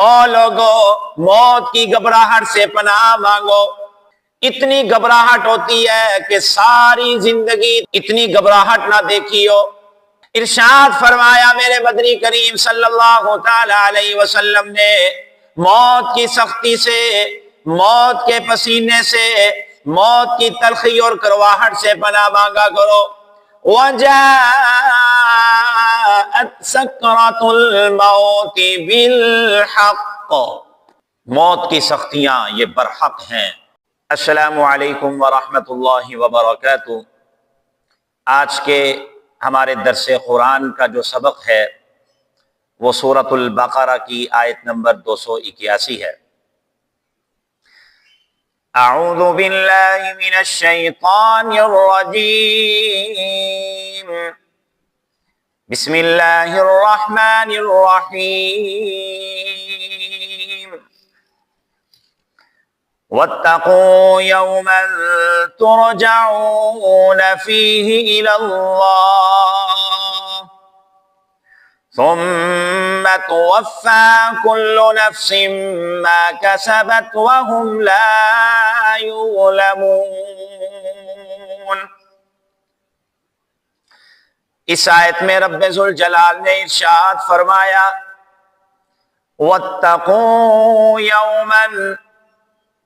او لوگو موت کی گھبراہٹ سے پناہ مانگو۔ اتنی گھبراہٹ ہوتی ہے کہ ساری زندگی اتنی گھبراہٹ نہ دیکھی ہو۔ ارشاد فرمایا میرے مدنی کریم صلی اللہ تعالی علیہ وسلم نے، موت کی سختی سے، موت کے پسینے سے، موت کی تلخی اور کرواہٹ سے پناہ مانگا کرو۔ وَجَاءَتْ سَكْرَةُ الْمَوْتِ بِالْحَقِّ، موت کی سختیاں یہ برحق ہیں۔ السلام علیکم ورحمۃ اللہ وبرکاتہ۔ آج کے ہمارے درس قرآن کا جو سبق ہے وہ سورۃ البقرہ کی آیت نمبر 281 ہے۔ اعوذ باللہ من الشیطان الرجیم، بسم اللہ الرحمن الرحیم۔ واتقوا يوما ترجعون فيه إلى الله ثم توفى كل نفس ما كسبت وهم لا يظلمون۔ اس آیت میں رب ذوالجلال نے ارشاد فرمایا واتقوا یوما،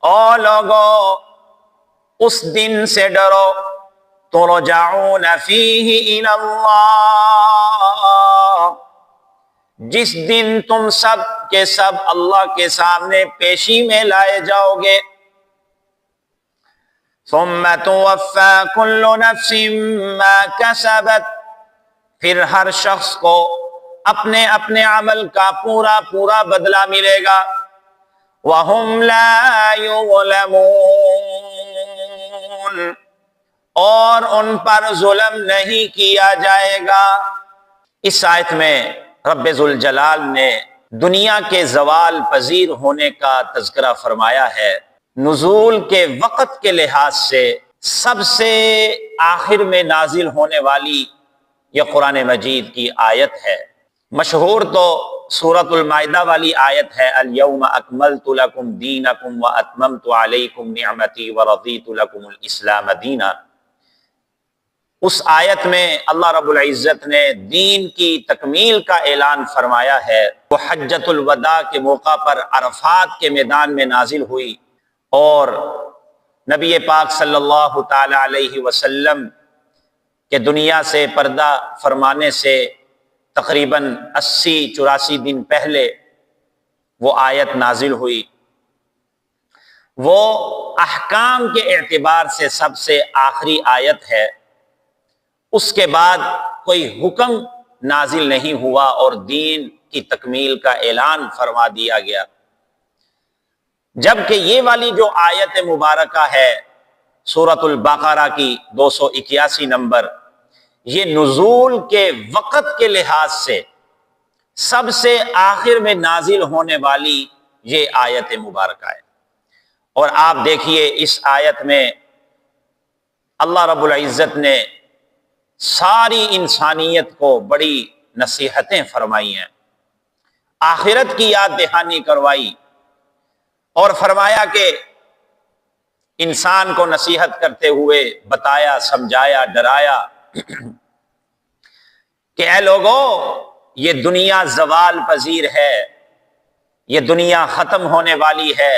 او لوگو اس دن سے ڈرو، ترجعون فیہ الی اللہ، جس دن تم سب کے سب اللہ کے سامنے پیشی میں لائے جاؤ گے۔ ثم توفی کل نفس ما کسبت، پھر ہر شخص کو اپنے اپنے عمل کا پورا پورا بدلہ ملے گا۔ وَهُمْ لَا يُظْلَمُونَ، اور ان پر ظلم نہیں کیا جائے گا۔ اس آیت میں رب ذوالجلال نے دنیا کے زوال پذیر ہونے کا تذکرہ فرمایا ہے۔ نزول کے وقت کے لحاظ سے سب سے آخر میں نازل ہونے والی یہ قرآن مجید کی آیت ہے۔ مشہور تو سورۃ المائدہ والی آیت ہے، الیوم اکملت لکم دینکم واتممت علیکم نعمتی ورضیت لکم الاسلام دینا۔ اس آیت میں اللہ رب العزت نے دین کی تکمیل کا اعلان فرمایا ہے۔ وہ حجۃ الوداع کے موقع پر عرفات کے میدان میں نازل ہوئی، اور نبی پاک صلی اللہ تعالی علیہ وسلم کے دنیا سے پردہ فرمانے سے تقریباً 80-84 دن پہلے وہ آیت نازل ہوئی۔ وہ احکام کے اعتبار سے سب سے آخری آیت ہے۔ اس کے بعد کوئی حکم نازل نہیں ہوا اور دین کی تکمیل کا اعلان فرما دیا گیا، جبکہ یہ والی جو آیت مبارکہ ہے سورۃ البقرہ کی 281 نمبر، یہ نزول کے وقت کے لحاظ سے سب سے آخر میں نازل ہونے والی یہ آیت مبارکہ ہے۔ اور آپ دیکھیے اس آیت میں اللہ رب العزت نے ساری انسانیت کو بڑی نصیحتیں فرمائی ہیں، آخرت کی یاد دہانی کروائی، اور فرمایا کہ انسان کو نصیحت کرتے ہوئے بتایا، سمجھایا، ڈرایا کہ اے لوگو یہ دنیا زوال پذیر ہے، یہ دنیا ختم ہونے والی ہے،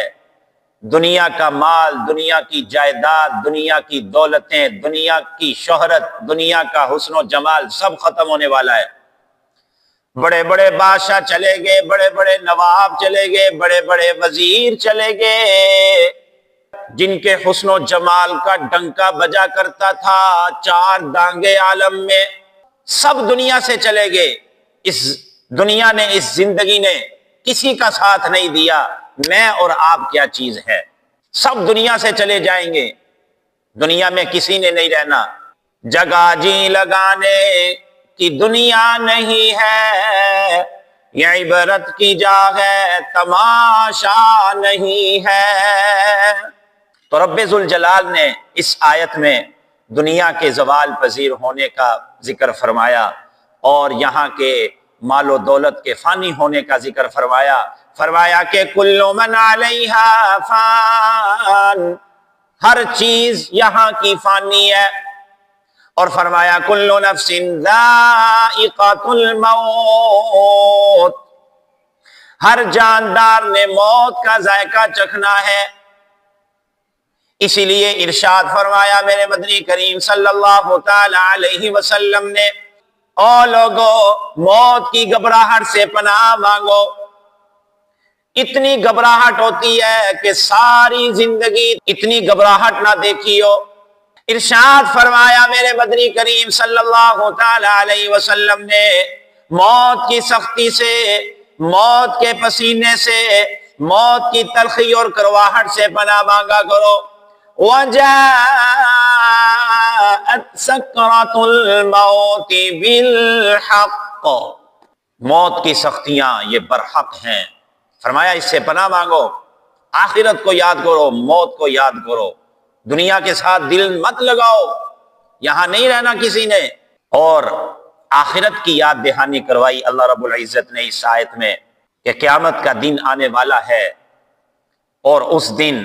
دنیا کا مال، دنیا کی جائیداد، دنیا کی دولتیں، دنیا کی شہرت، دنیا کا حسن و جمال سب ختم ہونے والا ہے۔ بڑے بڑے بادشاہ چلے گئے، بڑے بڑے نواب چلے گئے، بڑے بڑے وزیر چلے گئے، جن کے حسن و جمال کا ڈنکا بجا کرتا تھا 4 دانگے عالم میں، سب دنیا سے چلے گئے۔ اس دنیا نے، اس زندگی نے کسی کا ساتھ نہیں دیا۔ میں اور آپ کیا چیز ہے؟ سب دنیا سے چلے جائیں گے، دنیا میں کسی نے نہیں رہنا۔ جگہ جی لگانے کی دنیا نہیں ہے، یہ عبرت کی جا ہے، تماشا نہیں ہے۔ تو رب ذوالجلال نے اس آیت میں دنیا کے زوال پذیر ہونے کا ذکر فرمایا، اور یہاں کے مال و دولت کے فانی ہونے کا ذکر فرمایا، فرمایا کہ کل من علیہا فان، ہر چیز یہاں کی فانی ہے، اور فرمایا کل نفس ذائقۃ الموت، ہر جاندار نے موت کا ذائقہ چکھنا ہے۔ اسی لیے ارشاد فرمایا میرے مدنی کریم صلی اللہ تعالی علیہ وسلم نے، او لوگو موت کی گھبراہٹ سے پناہ مانگو۔ اتنی گھبراہٹ ہوتی ہے کہ ساری زندگی اتنی گھبراہٹ نہ دیکھی ہو۔ ارشاد فرمایا میرے مدنی کریم صلی اللہ تعالی علیہ وسلم نے، موت کی سختی سے، موت کے پسینے سے، موت کی تلخی اور کرواہٹ سے پناہ مانگا کرو۔ وَجَاءَتْ سَكْرَةُ الْمَوْتِ بِالْحَقِّ، موت کی سختیاں یہ برحق ہیں، فرمایا اس سے پناہ مانگو۔ آخرت کو یاد کرو، موت کو یاد کرو، دنیا کے ساتھ دل مت لگاؤ، یہاں نہیں رہنا کسی نے۔ اور آخرت کی یاد دہانی کروائی اللہ رب العزت نے اس آیت میں کہ قیامت کا دن آنے والا ہے، اور اس دن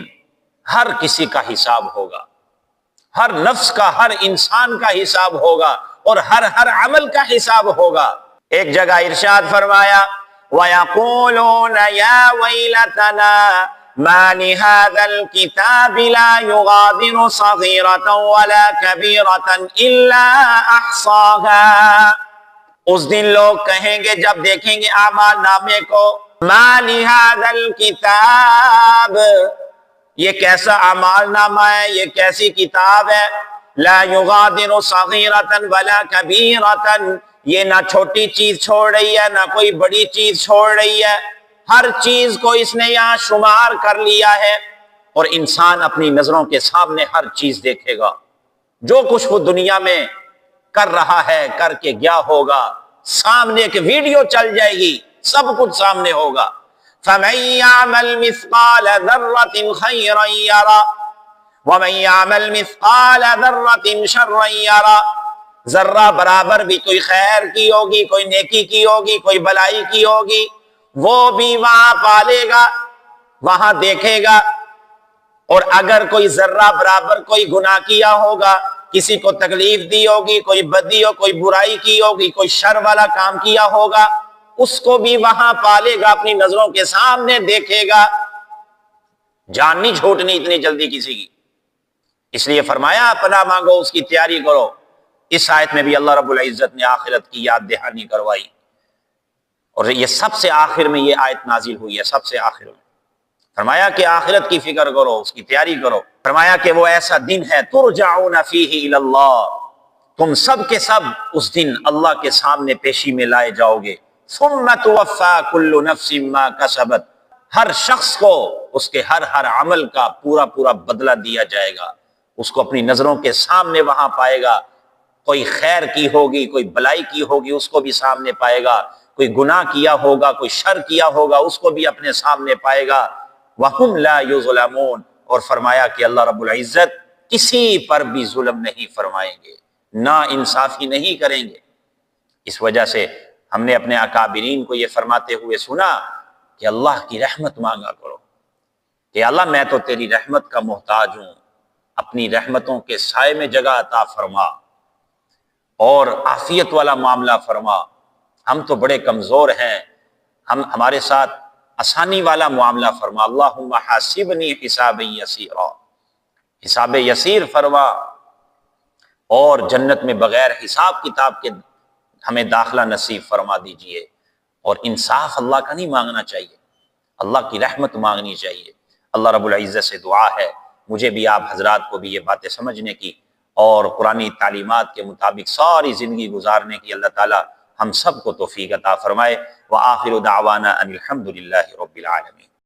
ہر کسی کا حساب ہوگا، ہر نفس کا، ہر انسان کا حساب ہوگا، اور ہر عمل کا حساب ہوگا۔ ایک جگہ ارشاد فرمایا وَيَقُولُونَ يَا وَيْلَتَنَا مَا لِهَذَا الْكِتَابِ لَا يُغَادِرُ صَغِيرَةً وَلَا كَبِيرَةً إِلَّا أَحْصَاهَا، اس دن لوگ کہیں گے جب دیکھیں گے اعمال نامے کو، مَا لِهَذَا الْكِتَابِ، یہ کیسا اعمال نامہ ہے، یہ کیسی کتاب ہے، لا یغادر صغیرۃ ولا کبیرۃ، یہ نہ چھوٹی چیز چھوڑ رہی ہے نہ کوئی بڑی چیز چھوڑ رہی ہے، ہر چیز کو اس نے یہاں شمار کر لیا ہے۔ اور انسان اپنی نظروں کے سامنے ہر چیز دیکھے گا، جو کچھ وہ دنیا میں کر رہا ہے، کر کے گیا ہوگا، سامنے ایک ویڈیو چل جائے گی، سب کچھ سامنے ہوگا۔ فَمَن يَعْمَلْ مِثْقَالَ ذَرَّةٍ خَيْرًا يَرَهُ وَمَن يَعْمَلْ مِثْقَالَ ذَرَّةٍ شَرًّا يَرَهُ، ذرہ برابر بھی کوئی خیر کی ہوگی، کوئی نیکی کی ہوگی، کوئی بلائی کی ہوگی، وہ بھی وہاں پالے گا، وہاں دیکھے گا۔ اور اگر کوئی ذرہ برابر کوئی گناہ کیا ہوگا، کسی کو تکلیف دی ہوگی، کوئی بدی ہو، کوئی برائی کی ہوگی، کوئی شر والا کام کیا ہوگا، اس کو بھی وہاں پالے گا، اپنی نظروں کے سامنے دیکھے گا۔ جان نہیں چھوٹنی اتنی جلدی کسی کی، اس لیے فرمایا پناہ مانگو، اس کی تیاری کرو۔ اس آیت میں بھی اللہ رب العزت نے آخرت کی یاد دہانی کروائی، اور یہ سب سے آخر میں یہ آیت نازل ہوئی ہے، سب سے آخر میں فرمایا کہ آخرت کی فکر کرو، اس کی تیاری کرو۔ فرمایا کہ وہ ایسا دن ہے ترجعون فیہ الی اللہ، تم سب کے سب اس دن اللہ کے سامنے پیشی میں لائے جاؤ گے۔ ثم توفی کل نفس ما کسبت، ہر شخص کو اس کے ہر عمل کا پورا بدلہ دیا جائے گا، اس کو اپنی نظروں کے سامنے وہاں پائے گا۔ کوئی خیر کی ہوگی، کوئی بلائی کی ہوگی، اس کو بھی سامنے پائے گا، کوئی گناہ کیا ہوگا، کوئی شر کیا ہوگا، اس کو بھی اپنے سامنے پائے گا۔ وَهُمْ لَا يُظْلَمُونَ، اور فرمایا کہ اللہ رب العزت کسی پر بھی ظلم نہیں فرمائیں گے، نا انصافی نہیں کریں گے۔ اس وجہ سے ہم نے اپنے اکابرین کو یہ فرماتے ہوئے سنا کہ اللہ کی رحمت مانگا کرو، کہ اللہ میں تو تیری رحمت کا محتاج ہوں، اپنی رحمتوں کے سائے میں جگہ عطا فرما اور عافیت والا معاملہ فرما، ہم تو بڑے کمزور ہیں، ہمارے ساتھ آسانی والا معاملہ فرما۔ اللہم حاسبنی حسابا یسیرا، حساب یسیر فرما، اور جنت میں بغیر حساب کتاب کے ہمیں داخلہ نصیب فرما دیجئے۔ اور انصاف اللہ کا نہیں مانگنا چاہیے، اللہ کی رحمت مانگنی چاہیے۔ اللہ رب العزت سے دعا ہے مجھے بھی آپ حضرات کو بھی یہ باتیں سمجھنے کی اور قرآنی تعلیمات کے مطابق ساری زندگی گزارنے کی اللہ تعالی ہم سب کو توفیق عطا فرمائے۔ وآخر دعوانا ان الحمد للہ رب العالمین۔